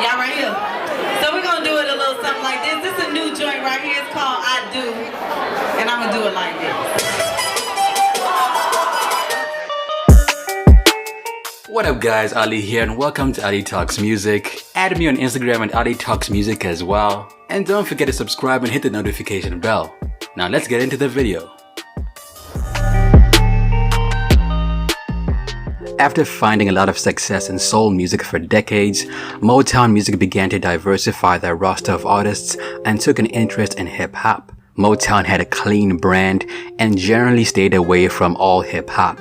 Y'all right here. So we're gonna do it a little something like this. This is a new joint right here. It's called I Do. And I'm gonna do it like this. What up guys, Ali here and welcome to Ali Talks Music. Add me on Instagram and Ali Talks Music as well. And don't forget to subscribe and hit the notification bell. Now let's get into the video. After finding a lot of success in soul music for decades, Motown Music began to diversify their roster of artists and took an interest in hip-hop. Motown had a clean brand and generally stayed away from all hip-hop,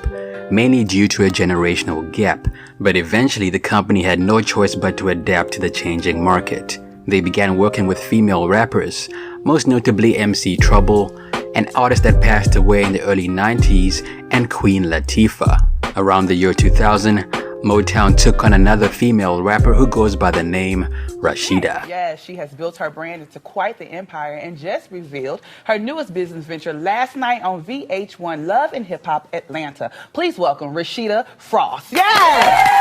mainly due to a generational gap, but eventually the company had no choice but to adapt to the changing market. They began working with female rappers, most notably MC Trouble, an artist that passed away in the early 90s, and Queen Latifah. Around the year 2000, Motown took on another female rapper who goes by the name Rasheeda. Yes, she has built her brand into quite the empire and just revealed her newest business venture last night on VH1 Love and Hip Hop Atlanta. Please welcome Rasheeda Frost. Yes!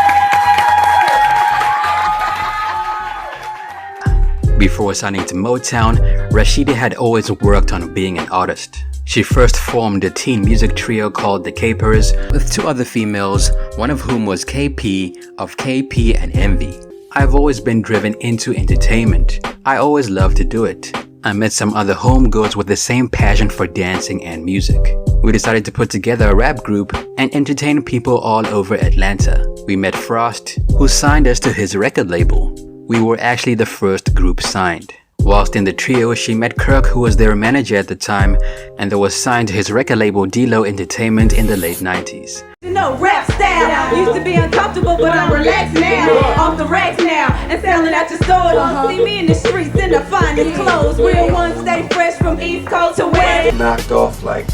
Before signing to Motown, Rasheeda had always worked on being an artist. She first formed a teen music trio called the Kaperz with two other females, one of whom was KP of KP and Envy. I've always been driven into entertainment. I always loved to do it. I met some other homegirls with the same passion for dancing and music. We decided to put together a rap group and entertain people all over Atlanta. We met Frost, who signed us to his record label. We were actually the first group signed. Whilst in the trio, she met Kirk, who was their manager at the time, and that was signed to his record label D-Lo Entertainment in the late 90s. You know, rap style used to be uncomfortable, but I'm relaxed now. Off the racks now and selling at your stores. See me in the streets in the finest clothes. Real ones stay fresh from East Coast to West. Knocked off like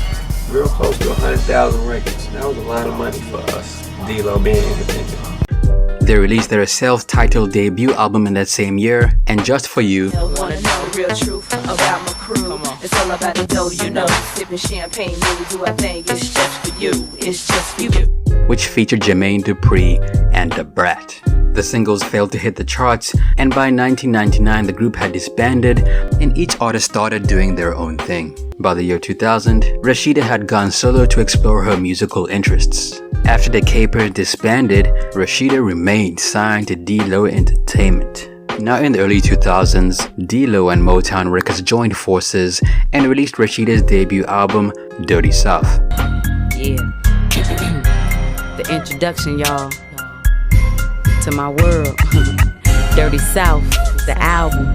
real close to 100,000 records. That was a lot of money for us, D-Lo being independent. They released their self-titled debut album in that same year, and Just For You, Wanna know real truth about my crew. It's all about the dough, you know. Sipping champagne, maybe do I think it's just for you. It's just for you. which featured Jermaine Dupri and Da Brat. The singles failed to hit the charts, and by 1999 the group had disbanded and each artist started doing their own thing. By the year 2000, Rasheeda had gone solo to explore her musical interests. After the Kaperz disbanded, Rasheeda remained signed to D-Lo Entertainment. Now in the early 2000s, D-Lo and Motown Records joined forces and released Rasheeda's debut album, Dirty South. Yeah. The introduction, y'all, to my world. Dirty South, the album.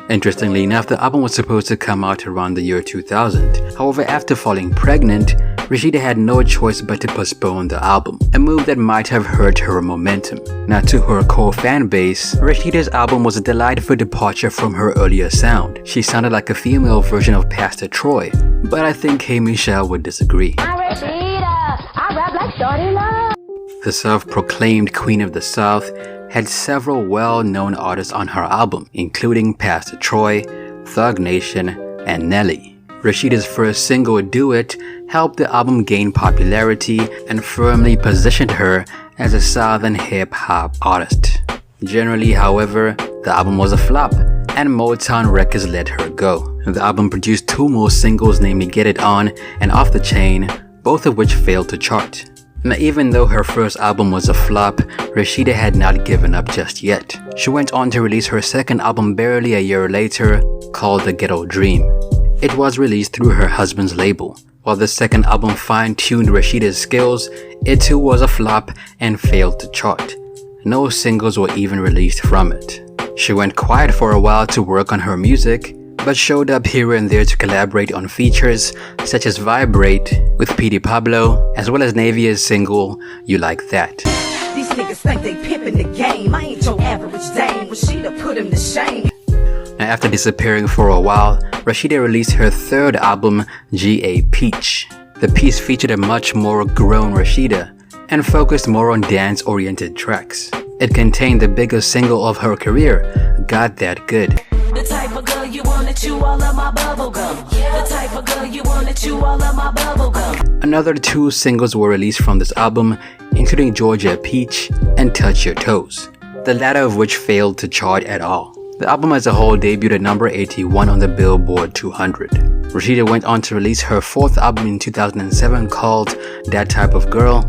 Interestingly enough, the album was supposed to come out around the year 2000. However, after falling pregnant, Rasheeda had no choice but to postpone the album, a move that might have hurt her momentum. Now to her core fan base, Rasheeda's album was a delightful departure from her earlier sound. She sounded like a female version of Pastor Troy, but I think K. Michelle would disagree. I rap like Shorty Love. The self-proclaimed Queen of the South had several well-known artists on her album, including Pastor Troy, Thug Nation, and Nelly. Rasheeda's first single, Do It, helped the album gain popularity and firmly positioned her as a southern hip-hop artist. Generally, however, the album was a flop, and Motown Records let her go. The album produced two more singles, namely Get It On and Off the Chain, both of which failed to chart. Now, even though her first album was a flop, Rasheeda had not given up just yet. She went on to release her second album barely a year later, called The Ghetto Dream. It was released through her husband's label. While the second album fine-tuned Rasheeda's skills, it too was a flop and failed to chart. No singles were even released from it. She went quiet for a while to work on her music, but showed up here and there to collaborate on features such as Vibrate with P.D. Pablo, as well as Navia's single, You Like That. These niggas think they pimpin' the game. I ain't your average dame. Rasheeda put him to shame. Now, after disappearing for a while, Rasheeda released her third album, G.A. Peach. The piece featured a much more grown Rasheeda and focused more on dance-oriented tracks. It contained the biggest single of her career, Got That Good. The type of girl you wanna chew all of my bubble gum. The type of girl you wanna chew all of my bubble gum. Another two singles were released from this album, including Georgia Peach and Touch Your Toes. the latter of which failed to chart at all. The album as a whole debuted at number 81 on the Billboard 200. Rasheeda went on to release her fourth album in 2007 called That Type of Girl,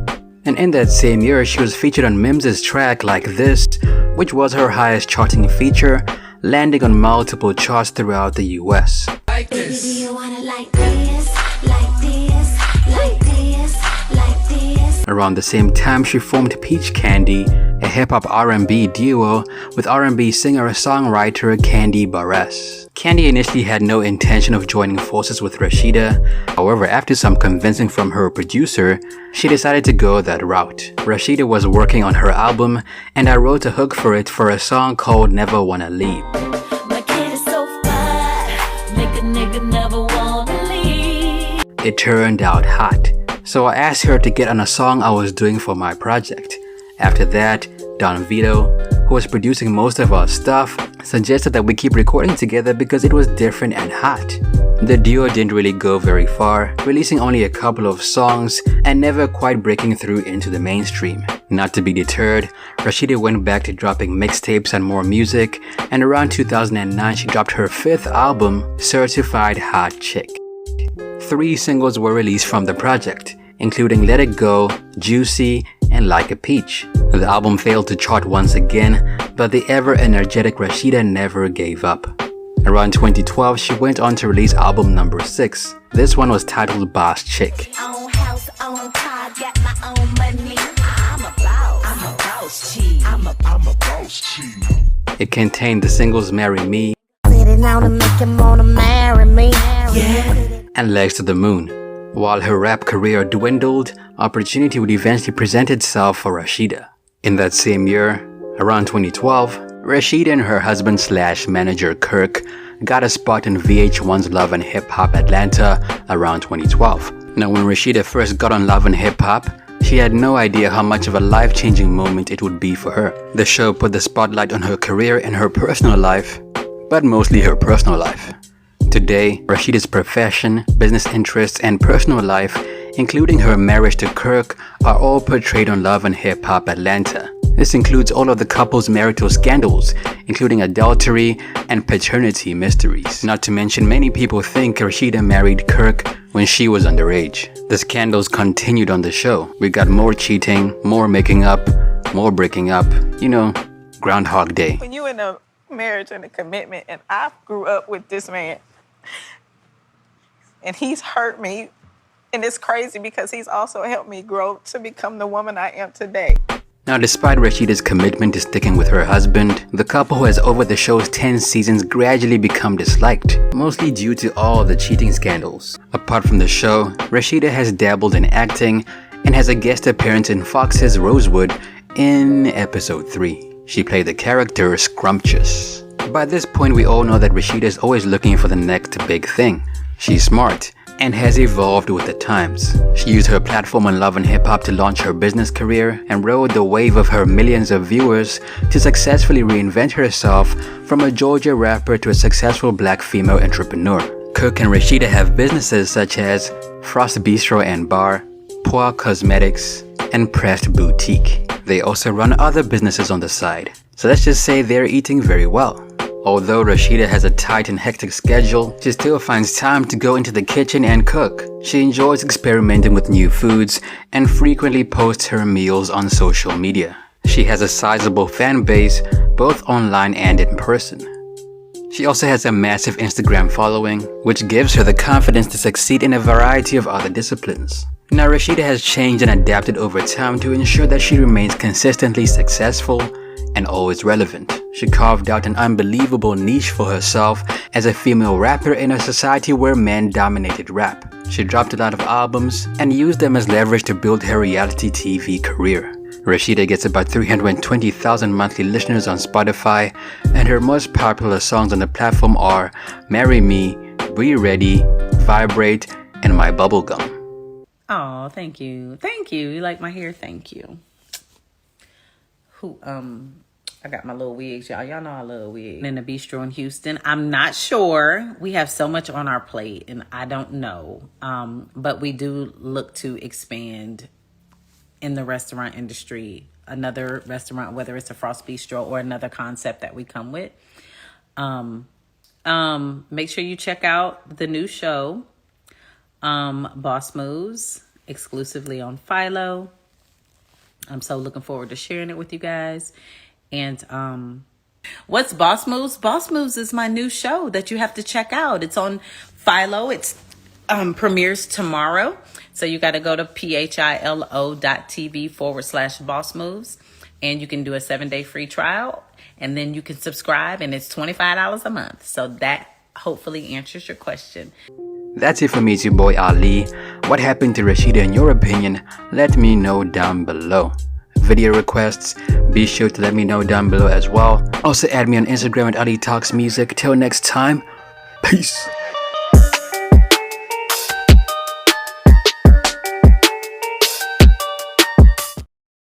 and in that same year she was featured on Mims's track Like This, which was her highest charting feature, landing on multiple charts throughout the US. Like this. Do you wanna like this, like this, like this, like this? Around the same time, she formed Peach Candy, a hip-hop R&B duo with R&B singer-songwriter Candy Barres. Candy initially had no intention of joining forces with Rasheeda. However, after some convincing from her producer, she decided to go that route. Rasheeda was working on her album, and I wrote a hook for it for a song called Never Wanna Leave. My kid is so fine, make a nigga never wanna leave. It turned out hot, so I asked her to get on a song I was doing for my project. After that, Don Vito, who was producing most of our stuff, suggested that we keep recording together because it was different and hot. The duo didn't really go very far, releasing only a couple of songs and never quite breaking through into the mainstream. Not to be deterred, Rasheeda went back to dropping mixtapes and more music, and around 2009 she dropped her fifth album, Certified Hot Chick. 3 singles were released from the project, including Let It Go, Juicy, and Like a Peach. The album failed to chart once again, but the ever-energetic Rasheeda never gave up. Around 2012, she went on to release album number 6. This one was titled Boss Chick. Own house, own car, got my own money. I'm a boss. I'm a boss chick. I'm a boss chick. It contained the singles Marry Me Sitting down to make him wanna marry me. Yeah. and Legs to the Moon. While her rap career dwindled, opportunity would eventually present itself for Rasheeda. In that same year, around 2012, Rasheeda and her husband/manager Kirk got a spot in VH1's Love and Hip Hop Atlanta around 2012. Now, when Rasheeda first got on Love and Hip Hop, she had no idea how much of a life-changing moment it would be for her. The show put the spotlight on her career and her personal life, but mostly her personal life. Today, Rasheeda's profession, business interests, and personal life, including her marriage to Kirk, are all portrayed on Love and Hip Hop Atlanta. This includes all of the couple's marital scandals, including adultery and paternity mysteries. Not to mention, many people think Rasheeda married Kirk when she was underage. The scandals continued on the show. We got more cheating, more making up, more breaking up. You know, Groundhog Day. When you in a marriage and a commitment, and I grew up with this man, and he's hurt me, and it's crazy because he's also helped me grow to become the woman I am today. Now, despite Rasheeda's commitment to sticking with her husband, the couple has over the show's 10 seasons gradually become disliked, mostly due to all the cheating scandals. Apart from the show, Rasheeda has dabbled in acting and has a guest appearance in Fox's Rosewood in episode 3. She played the character Scrumptious. By this point, we all know that Rasheeda is always looking for the next big thing. She's smart and has evolved with the times. She used her platform on Love and Hip Hop to launch her business career and rode the wave of her millions of viewers to successfully reinvent herself from a Georgia rapper to a successful black female entrepreneur. Kirk and Rasheeda have businesses such as Frost Bistro and Bar, Poir Cosmetics, and Pressed Boutique. They also run other businesses on the side. So let's just say they're eating very well. Although Rasheeda has a tight and hectic schedule, she still finds time to go into the kitchen and cook. She enjoys experimenting with new foods and frequently posts her meals on social media. She has a sizable fan base, both online and in person. She also has a massive Instagram following, which gives her the confidence to succeed in a variety of other disciplines. Now, Rasheeda has changed and adapted over time to ensure that she remains consistently successful and always relevant. She carved out an unbelievable niche for herself as a female rapper in a society where men dominated rap. She dropped a lot of albums and used them as leverage to build her reality TV career. Rasheeda gets about 320,000 monthly listeners on Spotify, and her most popular songs on the platform are Marry Me, Be Ready, Vibrate, and My Bubblegum. Oh, thank you. Thank you. You like my hair? Thank you. I got my little wigs, y'all. Y'all know I love wigs. In the bistro in Houston. I'm not sure. We have so much on our plate, and I don't know. But we do look to expand in the restaurant industry another restaurant, whether it's a Frost Bistro or another concept that we come with. Make sure you check out the new show, Boss Moves, exclusively on Philo. I'm so looking forward to sharing it with you guys. And what's Boss Moves? Boss Moves is my new show that you have to check out. It's on Philo. It's premieres tomorrow. So you got to go to philo.tv/Boss Moves. And you can do a 7-day free trial. And then you can subscribe. And it's $25 a month. So that hopefully answers your question. That's it for me, it's your boy Ali. What happened to Rasheeda in your opinion? Let me know down below. Video requests, be sure to let me know down below as well. Also add me on Instagram at Ali Talks Music. Till next time, peace.